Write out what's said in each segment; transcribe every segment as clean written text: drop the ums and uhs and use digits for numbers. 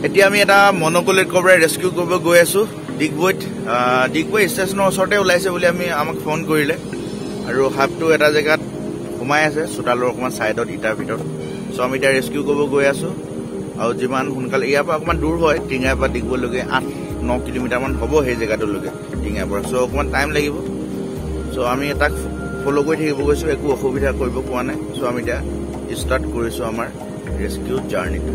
এতিয়া আমি এটা মনোকোলেট কবৰা ৰেস্কিউ কৰিব গৈ আছো ডিগবৈ ষ্টেচনৰ ওচৰতে ওলাইছে বুলি আমাক ফোন কৰিলে আৰু হাফটো এটা জেগাত সোমাই আছে চোতালৰ অকমান সাইডত ইটাৰ ভিতৰত সো আমি এটা ৰেস্কিউ কৰিব গৈ আছো আৰু যিমান সোনকালে ইয়াৰ পৰা অকমান দূৰ হয় টিঙাৰ পৰা ডিগবৈলৈকে 8-9 কিলোমিটাৰ মান হ'ব সেই জেগাটোলৈকে টিঙাৰ পৰা সো অকমান টাইম লাগিব সো আমি তাক ফলো কৰি থাকিব গৈছো একো অসুবিধা কৰিব পোৱা নাই সো আমি এটা ষ্টাৰ্ট কৰিছো আমাৰ ৰেস্কিউ জাৰ্নিটো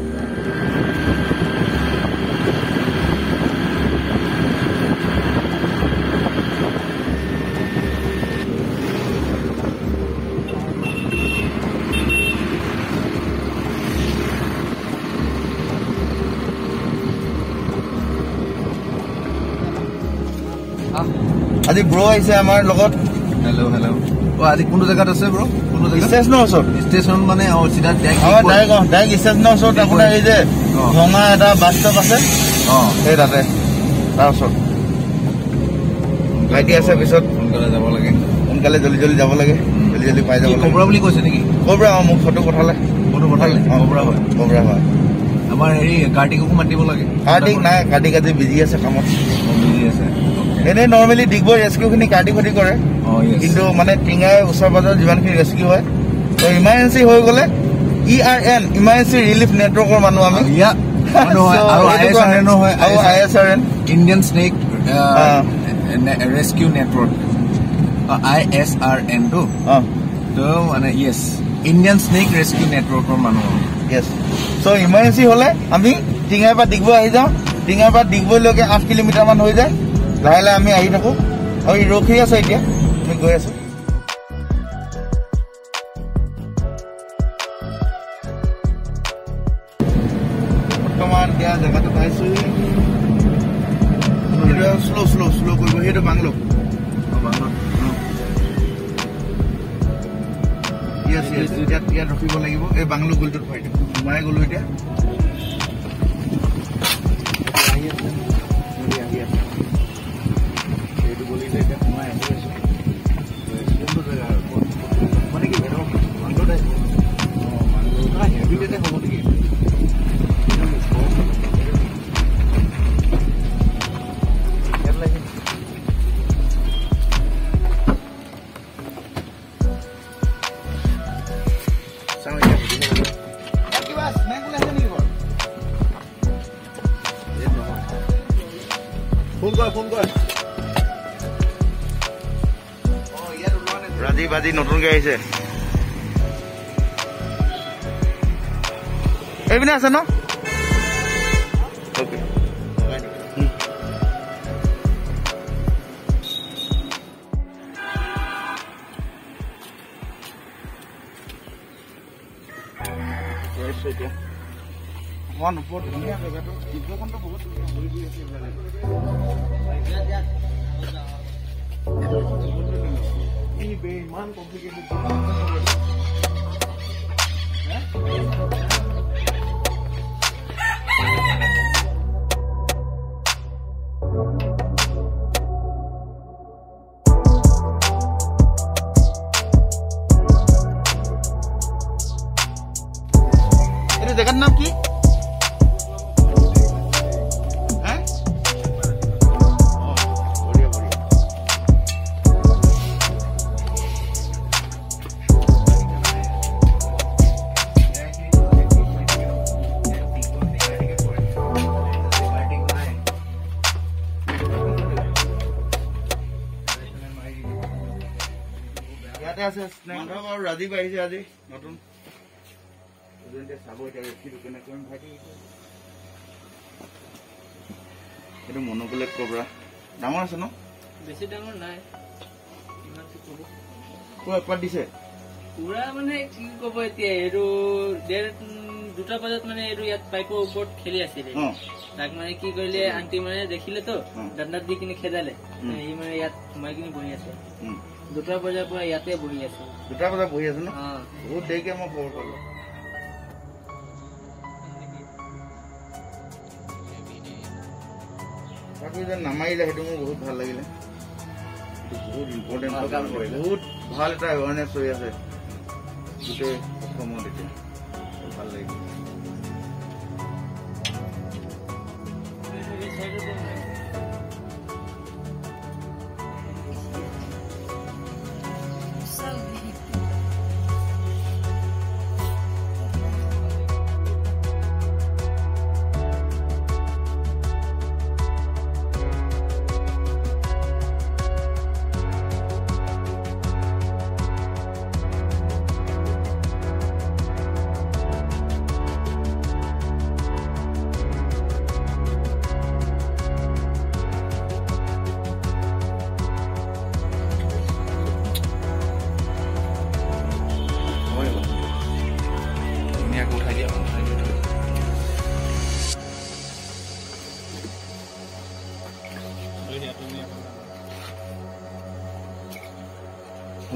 আজি ব্ৰ আহিছে আমাৰ লগত হেল্ল' আজি কোনটো জেগাত আছে ব্ৰ কোনটো জেগা ষ্টেচনৰ ওচৰত ষ্টেচন মানে চিধা ডাইৰেক্ট ষ্টেচনৰ ওচৰত আপোনাৰ এই যে ভঙা এটা বাছ ষ্টপ আছে সেই তাতে তাৰ ওচৰত ভাইটি আছে পিছত সোনকালে যাব লাগে সোনকালে জলদি যাব লাগে জলদি পাই যাব কবৰা বুলি কৈছে নেকি কবৰা মোক ফটো পঠালে কবৰা হয় আমাৰ হেৰি কাৰ্তিককো মাতিব লাগে কাৰ্তিক নাই কাৰ্তিক আজি বিজি আছে কামত বিজি আছে এনে নৰ্মেলি ডিগবৈ ৰেস্কিউ খিনি কাৰ্তিক কৰে কিন্তু মানে টিঙাই ওচৰ পাজৰ যিমানখিনি ৰেস্কিউ হয় তো ইমাৰ্জেঞ্চি হৈ গ'লে ERN ইমাৰ্জেঞ্চি ৰিলিফ নেটৱৰ্কৰ মানুহ আমি ISRN Indian snack rescue network ISRN টো মানে ইয়েছ ইণ্ডিয়ান স্নেক ৰেস্কিউ নেটৱৰ্কৰ মানুহ ইয়েছ সো ইমাৰ্জেঞ্চি হলে আমি টিঙাৰ পৰা ডিগবৈ আহি যাওঁ টিঙাৰ পৰা ডিগবৈলৈকে 8 কিলোমিটাৰ মান হৈ যায় লাহে লাহে আমি আহি থাকো আৰু ৰখি আছে এতিয়া আমি গৈ আছো বৰ্তমান এতিয়া জেগাটো পাইছো শ্ল' কৰিব সেইটো বাংলো ইয়াত ৰখিব লাগিব এই বাংলো গলিটোত সোমাই গলো এতিয়া আহি আছে ফোন কৰ ৰাজীৱ আজি নতুনকে আহিছে এইপিনে আছে ন অ'কে অকমান ওপৰত ধুনীয়া জেগাটো ডিগবৈখনটো বহুত ঘূৰি গৈ আছে ইমান কমপ্লিকেটেড এইটো জেগাৰ নাম কি আছে স্নেহ আৰু ৰাজীৱ আহিছে আজি নতুন চাব এতিয়া ভাইটি এইটো মনোকোলেট কবৰা ডাঙৰ আছে ন বেছি ডাঙৰ নাই পুৰা পাত দিছে পুৰা মানে কি কব এতিয়া এইটো 2টা বজাত মানে এইটো ইয়াত পাইপৰ ওপৰত খেলি আছিলে তাক মানে কি কৰিলে আন্টি মানে দেখিলে তো ডান্ডাত দি কিনে খেদালে সি মানে ইয়াত সোমাই কিনে বহি আছে 2টা বজাৰ পৰা ইয়াতে বহি আছে 2টা বজাত বহি আছে ন বহুত দেৰিকে মই খবৰ পালো তাকে যে নামাৰিলে সেইটো মোৰ বহুত ভাল লাগিলে বহুত ইম্পৰ্টেণ্ট বহুত ভাল এটা এৱাৰনেছ হৈ আছে গোটেই অসমত এতিয়া ভাল লাগিলে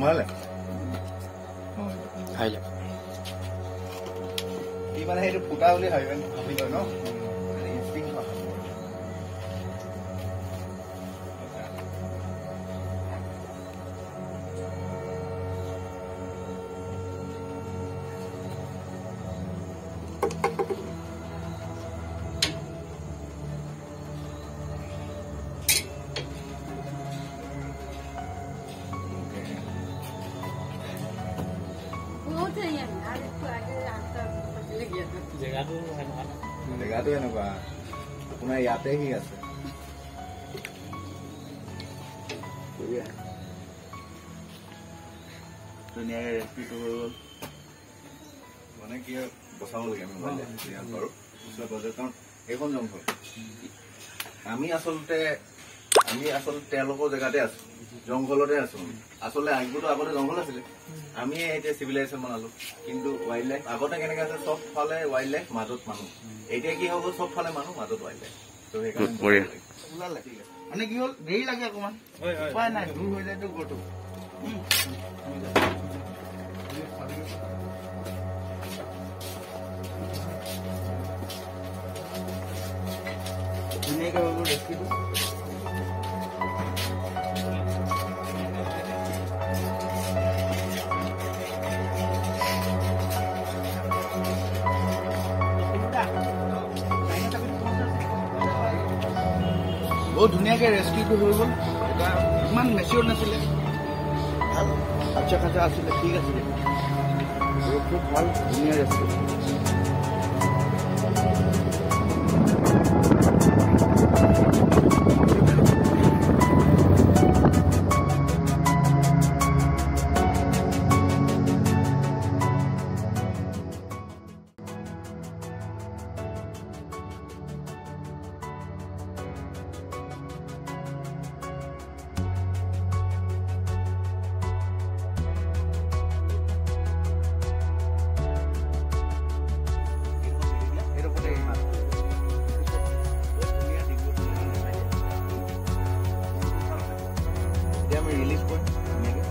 সোমালে খাইলে ই মানে সেইটো ফুটা বুলি ভাবি লয় ন ইনষ্টিংক্ট হয় জেগাটো এনেকুৱা আপোনাৰ ইয়াতে সি আছে ধুনীয়াকে ৰেচিপিটো হৈ গ'ল মানে কি বচাব লাগে আমি বাৰু কাৰণ এইখন জংঘল আমি আচলতে তেওঁলোকৰ জেগাতে আছো জংঘলতে আছো আচলতে আগতে জংঘল আছিলে আমি এতিয়া চিভিলাইজেশ্যন বনালো কিন্তু ৱাইল্ড লাইফ আগতে কেনেকে আছে চব ফালে ৱাইল্ড লাইফ মাজত মানুহ এতিয়া কি হ'ব চব ফালে মানুহ মাজত ৱাইল্ড লাইফ তো সেইকাৰণে মানে কি হ'ল দেৰি লাগে অকমান উপায় নাই দূৰ হৈ যায়তো গটো ধুনীয়াকে হৈ গ'ল ৰেচিপিটো বহুত ধুনীয়াকে ৰেচিপিটো হৈ গ'ল এটা ইমান মেচিয়ৰ নাছিলে ভাল আচ্ছা খাচা আছিলে ঠিক আছিলে আৰু খুব ভাল ধুনীয়া ৰেচিপি ৰিলিজ কৰিম ধুনীয়াকে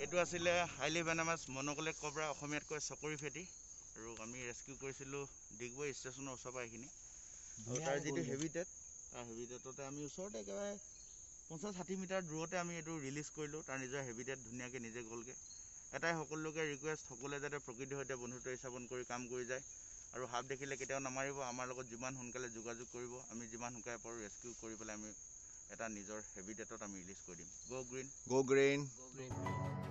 এইটো আছিলে হাইলি ভেনামাছ মন'কলেট কবৰা অসমীয়াত কয় চকৰি ফেটি আৰু আমি ৰেস্কিউ কৰিছিলোঁ ডিগবৈ ষ্টেচনৰ ওচৰৰ পৰা এইখিনি আৰু তাৰ যিটো হেবিটেট তাৰ হেবিটেটতে আমি ওচৰতে একেবাৰে 50-60 মিটাৰ দূৰতে আমি এইটো ৰিলিজ কৰিলোঁ তাৰ নিজৰ হেবিটেট ধুনীয়াকৈ নিজে গ'লগৈ এটাই সকলোকে ৰিকুৱেষ্ট সকলোৱে যাতে প্ৰকৃতিৰ সৈতে বন্ধুত্ব স্থাপন কৰি কাম কৰি যায় আৰু সাপ দেখিলে কেতিয়াও নামাৰিব আমাৰ লগত যিমান সোনকালে যোগাযোগ কৰিব আমি যিমান সোনকালে পাৰোঁ ৰেস্কিউ কৰি পেলাই আমি এটা নিজৰ হেবিটেটত আমি ৰিলিজ কৰি দিম গো গ্ৰীণ গো গ্ৰীণ